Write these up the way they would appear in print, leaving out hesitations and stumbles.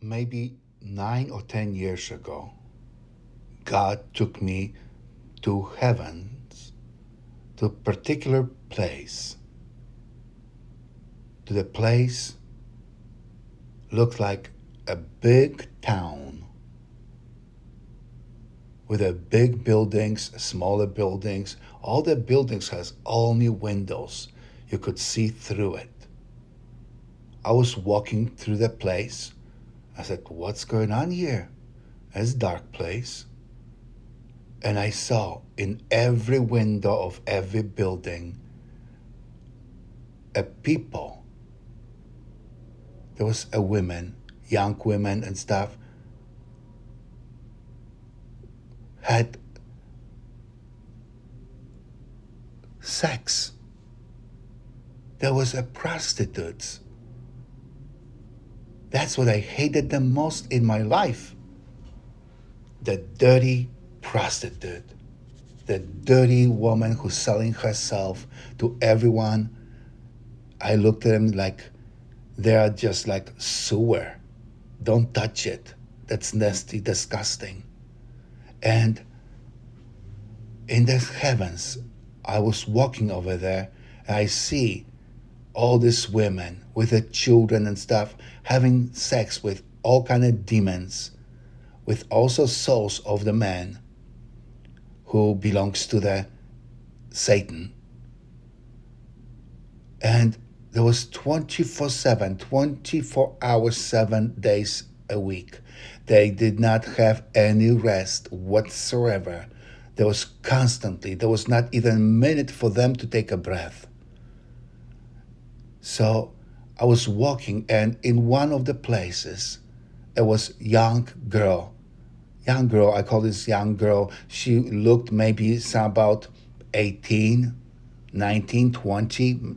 maybe 9 or 10 years ago, God took me to heavens, to a particular place, to the place looked like a big town with a big buildings, smaller buildings. All the buildings has only windows. You could see through it. I was walking through the place. I said, "What's going on here? It's a dark place." And I saw in every window of every building a people. There was a woman, young women and stuff, had sex. There was a prostitute. That's what I hated the most in my life. The dirty prostitute. The dirty woman who's selling herself to everyone. I looked at them like they are just like sewer. Don't touch it. That's nasty, disgusting. And in the heavens, I was walking over there and I see all these women with their children and stuff having sex with all kind of demons, with also souls of the man who belongs to the Satan. And there was 24/7, 24 hours, 7 days a week. They did not have any rest whatsoever. There was not even a minute for them to take a breath. So I was walking, and in one of the places, it was young girl. I call this young girl. She looked maybe about 18, 19, 20,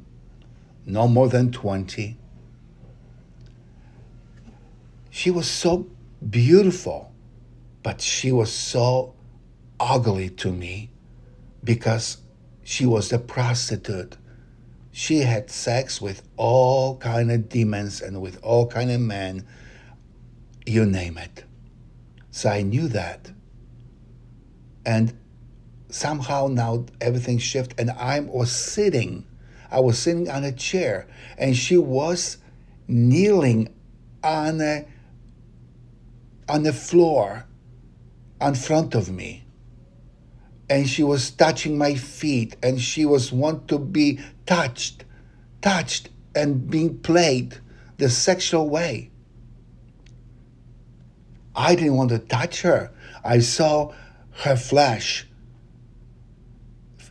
no more than 20. She was so beautiful, but she was so ugly to me because she was a prostitute. She had sex with all kind of demons and with all kind of men, you name it. So I knew that. And somehow now everything shifted, and I was sitting on a chair, and she was kneeling on the floor in front of me. And she was touching my feet, and she was want to be touched and being played the sexual way. I didn't want to touch her. I saw her flesh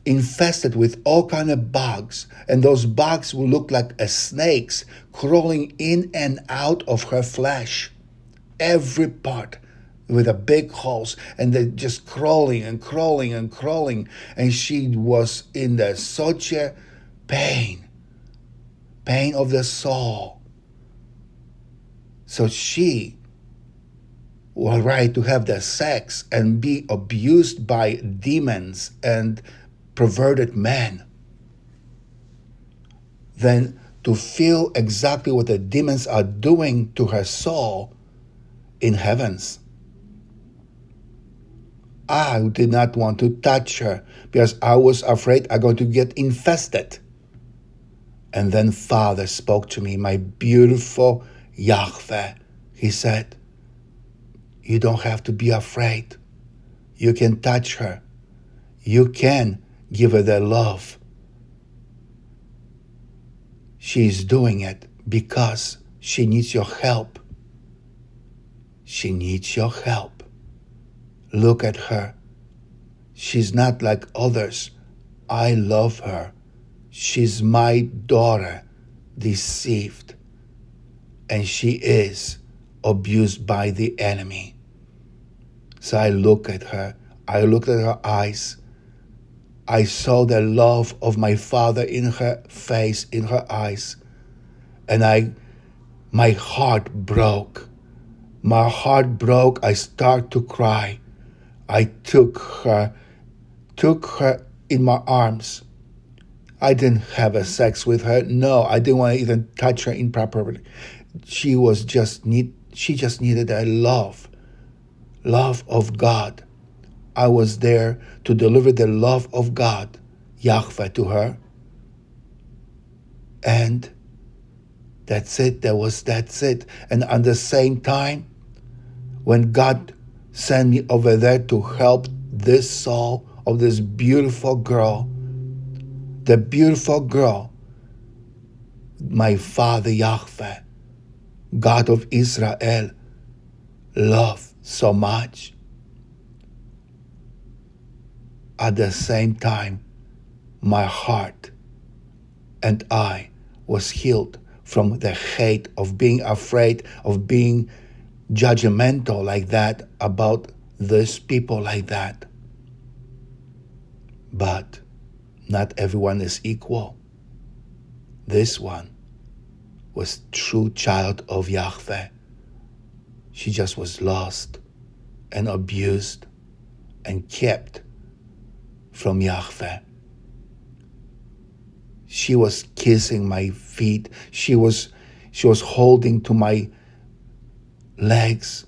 infested with all kind of bugs, and those bugs would look like snakes crawling in and out of her flesh, every part with a big holes, and they just crawling and crawling and crawling, and she was in such a pain of the soul. So she was right to have the sex and be abused by demons and perverted men. Then to feel exactly what the demons are doing to her soul in heavens. I did not want to touch her because I was afraid I'm going to get infested. And then Father spoke to me, my beautiful Yahweh. He said, "You don't have to be afraid. You can touch her. You can give her the love. She's doing it because she needs your help. She needs your help. Look at her. She's not like others. I love her. She's my daughter, deceived, and she is abused by the enemy." So I looked at her. I looked at her eyes. I saw the love of my Father in her face, in her eyes. And my heart broke. My heart broke. I started to cry. I took her in my arms. I didn't have sex with her. No, I didn't want to even touch her improperly. She was just She just needed a love of God. I was there to deliver the love of God, Yahweh, to her. And that's it. That's it. And at the same time, when God sent me over there to help this soul of this beautiful girl, the beautiful girl, my Father Yahweh, God of Israel, loved so much. At the same time, my heart and I was healed from the hate of being afraid, of being judgmental like that about these people like that. But not everyone is equal. This one was true child of Yahweh. She just was lost and abused and kept from Yahweh. She was kissing my feet. She was holding to my legs.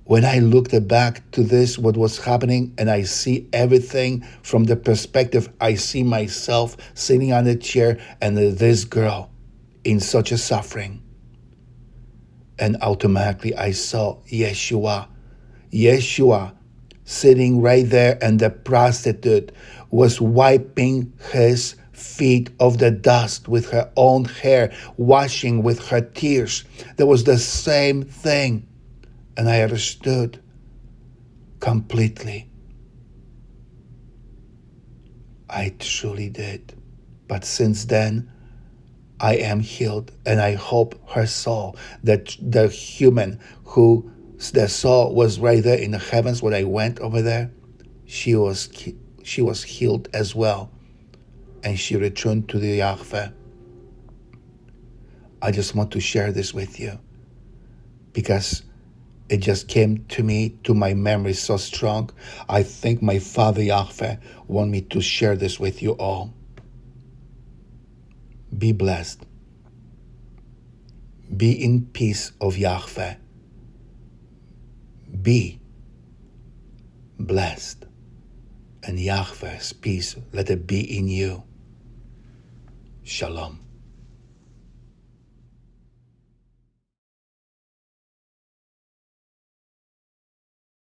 When I looked back to this, what was happening, and I see everything from the perspective, I see myself sitting on a chair and this girl in such a suffering. And automatically I saw Yeshua sitting right there, and the prostitute was wiping his feet of the dust with her own hair, washing with her tears. There was the same thing. And I understood completely. I truly did. But since then, I am healed, and I hope her soul, that the human who the soul was right there in the heavens when I went over there, she was healed as well, and she returned to the Yahweh. I just want to share this with you because it just came to me, to my memory so strong. I think my Father Yahweh want me to share this with you all. Be blessed. Be in peace of Yahweh. Be blessed. And Yahweh's peace, let it be in you. Shalom.